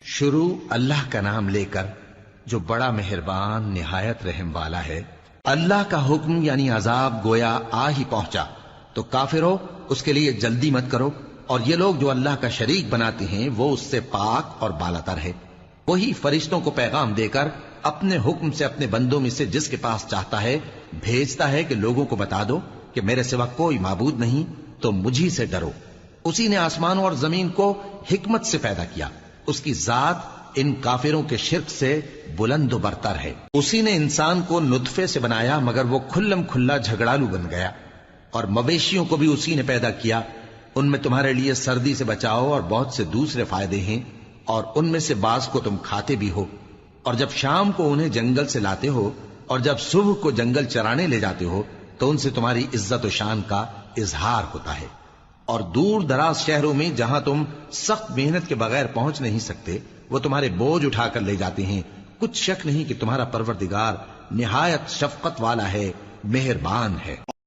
شروع اللہ کا نام لے کر جو بڑا مہربان نہایت رحم والا ہے۔ اللہ کا حکم یعنی عذاب گویا آ ہی پہنچا تو کافروں اس کے لیے جلدی مت کرو، اور یہ لوگ جو اللہ کا شریک بناتے ہیں وہ اس سے پاک اور بالاتر ہے۔ وہی فرشتوں کو پیغام دے کر اپنے حکم سے اپنے بندوں میں سے جس کے پاس چاہتا ہے بھیجتا ہے کہ لوگوں کو بتا دو کہ میرے سوا کوئی معبود نہیں، تو مجھی سے ڈرو۔ اسی نے آسمانوں اور زمین کو حکمت سے پیدا کیا، اس کی ذات ان کافروں کے شرک سے بلند و برتر ہے۔ اسی نے انسان کو نطفے سے بنایا مگر وہ کھلم کھلا جھگڑالو بن گیا، اور مویشیوں کو بھی اسی نے پیدا کیا، ان میں تمہارے لیے سردی سے بچاؤ اور بہت سے دوسرے فائدے ہیں، اور ان میں سے بعض کو تم کھاتے بھی ہو۔ اور جب شام کو انہیں جنگل سے لاتے ہو اور جب صبح کو جنگل چرانے لے جاتے ہو تو ان سے تمہاری عزت و شان کا اظہار ہوتا ہے۔ اور دور دراز شہروں میں جہاں تم سخت محنت کے بغیر پہنچ نہیں سکتے وہ تمہارے بوجھ اٹھا کر لے جاتے ہیں۔ کچھ شک نہیں کہ تمہارا پروردگار نہایت شفقت والا ہے، مہربان ہے۔